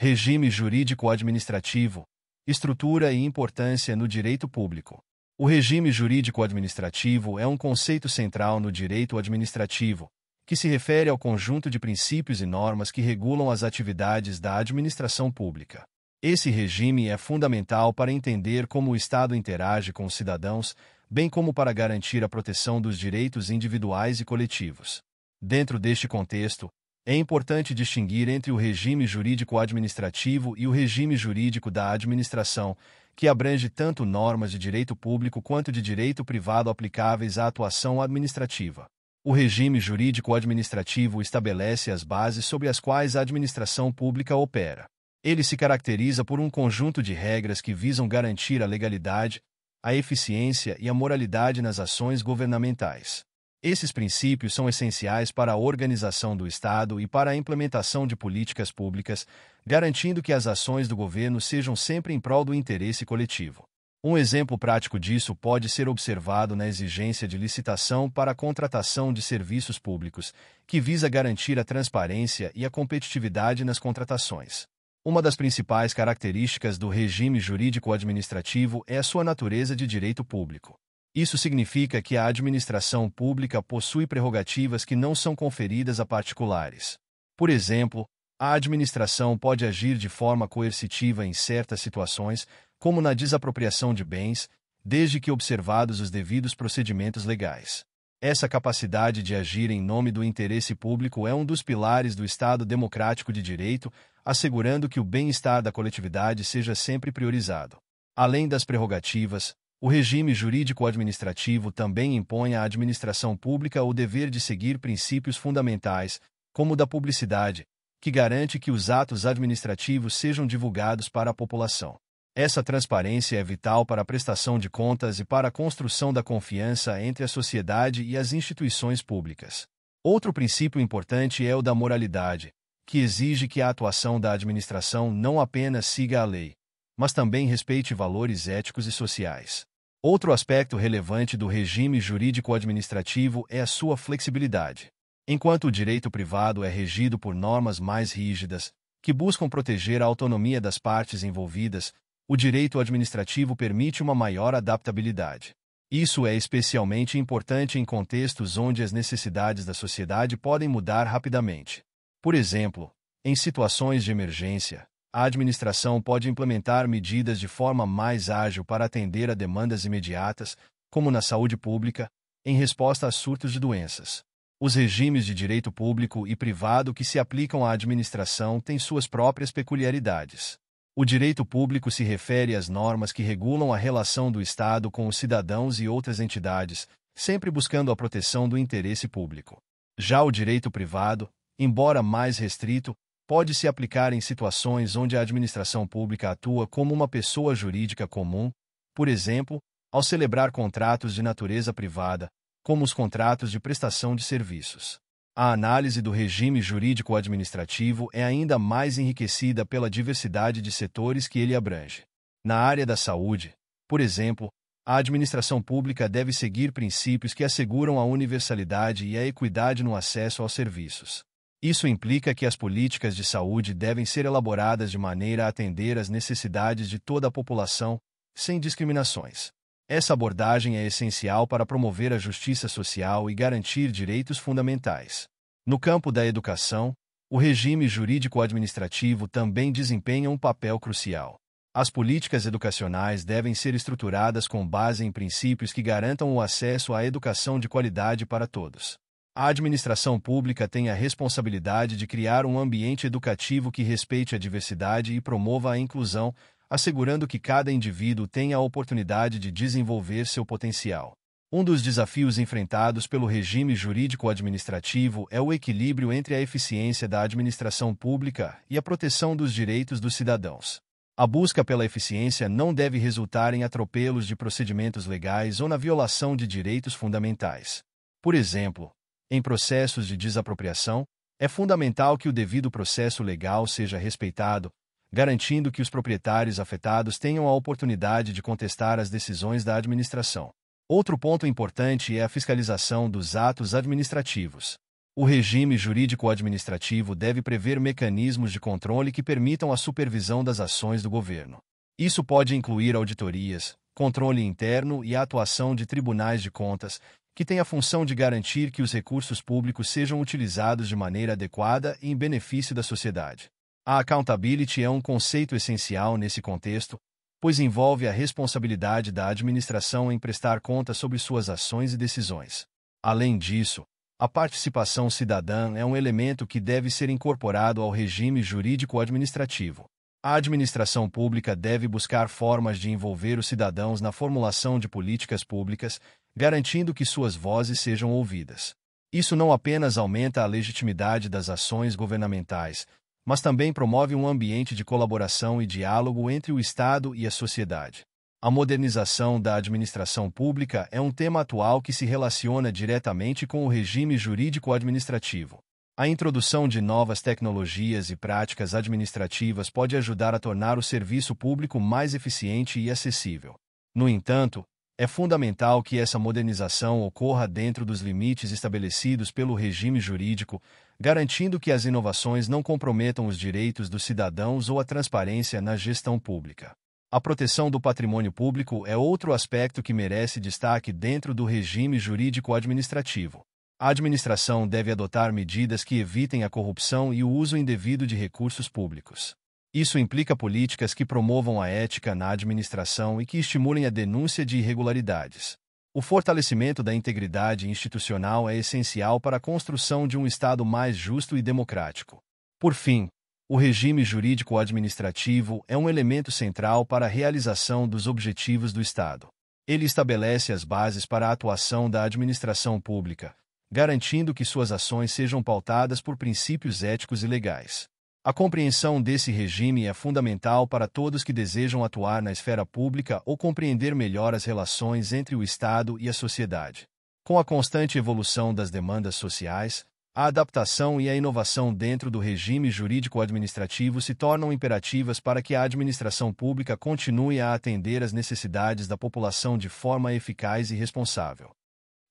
Regime jurídico-administrativo, estrutura e importância no direito público. O regime jurídico-administrativo é um conceito central no direito administrativo, que se refere ao conjunto de princípios e normas que regulam as atividades da administração pública. Esse regime é fundamental para entender como o Estado interage com os cidadãos, bem como para garantir a proteção dos direitos individuais e coletivos. Dentro deste contexto, é importante distinguir entre o regime jurídico-administrativo e o regime jurídico da administração, que abrange tanto normas de direito público quanto de direito privado aplicáveis à atuação administrativa. O regime jurídico-administrativo estabelece as bases sobre as quais a administração pública opera. Ele se caracteriza por um conjunto de regras que visam garantir a legalidade, a eficiência e a moralidade nas ações governamentais. Esses princípios são essenciais para a organização do Estado e para a implementação de políticas públicas, garantindo que as ações do governo sejam sempre em prol do interesse coletivo. Um exemplo prático disso pode ser observado na exigência de licitação para a contratação de serviços públicos, que visa garantir a transparência e a competitividade nas contratações. Uma das principais características do regime jurídico-administrativo é a sua natureza de direito público. Isso significa que a administração pública possui prerrogativas que não são conferidas a particulares. Por exemplo, a administração pode agir de forma coercitiva em certas situações, como na desapropriação de bens, desde que observados os devidos procedimentos legais. Essa capacidade de agir em nome do interesse público é um dos pilares do Estado democrático de direito, assegurando que o bem-estar da coletividade seja sempre priorizado. Além das prerrogativas, o regime jurídico-administrativo também impõe à administração pública o dever de seguir princípios fundamentais, como o da publicidade, que garante que os atos administrativos sejam divulgados para a população. Essa transparência é vital para a prestação de contas e para a construção da confiança entre a sociedade e as instituições públicas. Outro princípio importante é o da moralidade, que exige que a atuação da administração não apenas siga a lei, mas também respeite valores éticos e sociais. Outro aspecto relevante do regime jurídico-administrativo é a sua flexibilidade. Enquanto o direito privado é regido por normas mais rígidas, que buscam proteger a autonomia das partes envolvidas, o direito administrativo permite uma maior adaptabilidade. Isso é especialmente importante em contextos onde as necessidades da sociedade podem mudar rapidamente. Por exemplo, em situações de emergência, a administração pode implementar medidas de forma mais ágil para atender a demandas imediatas, como na saúde pública, em resposta a surtos de doenças. Os regimes de direito público e privado que se aplicam à administração têm suas próprias peculiaridades. O direito público se refere às normas que regulam a relação do Estado com os cidadãos e outras entidades, sempre buscando a proteção do interesse público. Já o direito privado, embora mais restrito, pode se aplicar em situações onde a administração pública atua como uma pessoa jurídica comum, por exemplo, ao celebrar contratos de natureza privada, como os contratos de prestação de serviços. A análise do regime jurídico-administrativo é ainda mais enriquecida pela diversidade de setores que ele abrange. Na área da saúde, por exemplo, a administração pública deve seguir princípios que asseguram a universalidade e a equidade no acesso aos serviços. Isso implica que as políticas de saúde devem ser elaboradas de maneira a atender às necessidades de toda a população, sem discriminações. Essa abordagem é essencial para promover a justiça social e garantir direitos fundamentais. No campo da educação, o regime jurídico-administrativo também desempenha um papel crucial. As políticas educacionais devem ser estruturadas com base em princípios que garantam o acesso à educação de qualidade para todos. A administração pública tem a responsabilidade de criar um ambiente educativo que respeite a diversidade e promova a inclusão, assegurando que cada indivíduo tenha a oportunidade de desenvolver seu potencial. Um dos desafios enfrentados pelo regime jurídico-administrativo é o equilíbrio entre a eficiência da administração pública e a proteção dos direitos dos cidadãos. A busca pela eficiência não deve resultar em atropelos de procedimentos legais ou na violação de direitos fundamentais. Por exemplo, em processos de desapropriação, é fundamental que o devido processo legal seja respeitado, garantindo que os proprietários afetados tenham a oportunidade de contestar as decisões da administração. Outro ponto importante é a fiscalização dos atos administrativos. O regime jurídico-administrativo deve prever mecanismos de controle que permitam a supervisão das ações do governo. Isso pode incluir auditorias, controle interno e a atuação de tribunais de contas, que têm a função de garantir que os recursos públicos sejam utilizados de maneira adequada e em benefício da sociedade. A accountability é um conceito essencial nesse contexto, pois envolve a responsabilidade da administração em prestar contas sobre suas ações e decisões. Além disso, a participação cidadã é um elemento que deve ser incorporado ao regime jurídico-administrativo. A administração pública deve buscar formas de envolver os cidadãos na formulação de políticas públicas, garantindo que suas vozes sejam ouvidas. Isso não apenas aumenta a legitimidade das ações governamentais, mas também promove um ambiente de colaboração e diálogo entre o Estado e a sociedade. A modernização da administração pública é um tema atual que se relaciona diretamente com o regime jurídico-administrativo. A introdução de novas tecnologias e práticas administrativas pode ajudar a tornar o serviço público mais eficiente e acessível. No entanto, é fundamental que essa modernização ocorra dentro dos limites estabelecidos pelo regime jurídico, garantindo que as inovações não comprometam os direitos dos cidadãos ou a transparência na gestão pública. A proteção do patrimônio público é outro aspecto que merece destaque dentro do regime jurídico-administrativo. A administração deve adotar medidas que evitem a corrupção e o uso indevido de recursos públicos. Isso implica políticas que promovam a ética na administração e que estimulem a denúncia de irregularidades. O fortalecimento da integridade institucional é essencial para a construção de um Estado mais justo e democrático. Por fim, o regime jurídico-administrativo é um elemento central para a realização dos objetivos do Estado. Ele estabelece as bases para a atuação da administração pública, garantindo que suas ações sejam pautadas por princípios éticos e legais. A compreensão desse regime é fundamental para todos que desejam atuar na esfera pública ou compreender melhor as relações entre o Estado e a sociedade. Com a constante evolução das demandas sociais, a adaptação e a inovação dentro do regime jurídico-administrativo se tornam imperativas para que a administração pública continue a atender às necessidades da população de forma eficaz e responsável.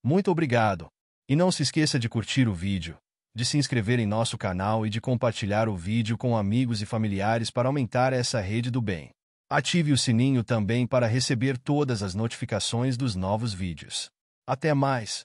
Muito obrigado! E não se esqueça de curtir o vídeo, de se inscrever em nosso canal e de compartilhar o vídeo com amigos e familiares para aumentar essa rede do bem. Ative o sininho também para receber todas as notificações dos novos vídeos. Até mais!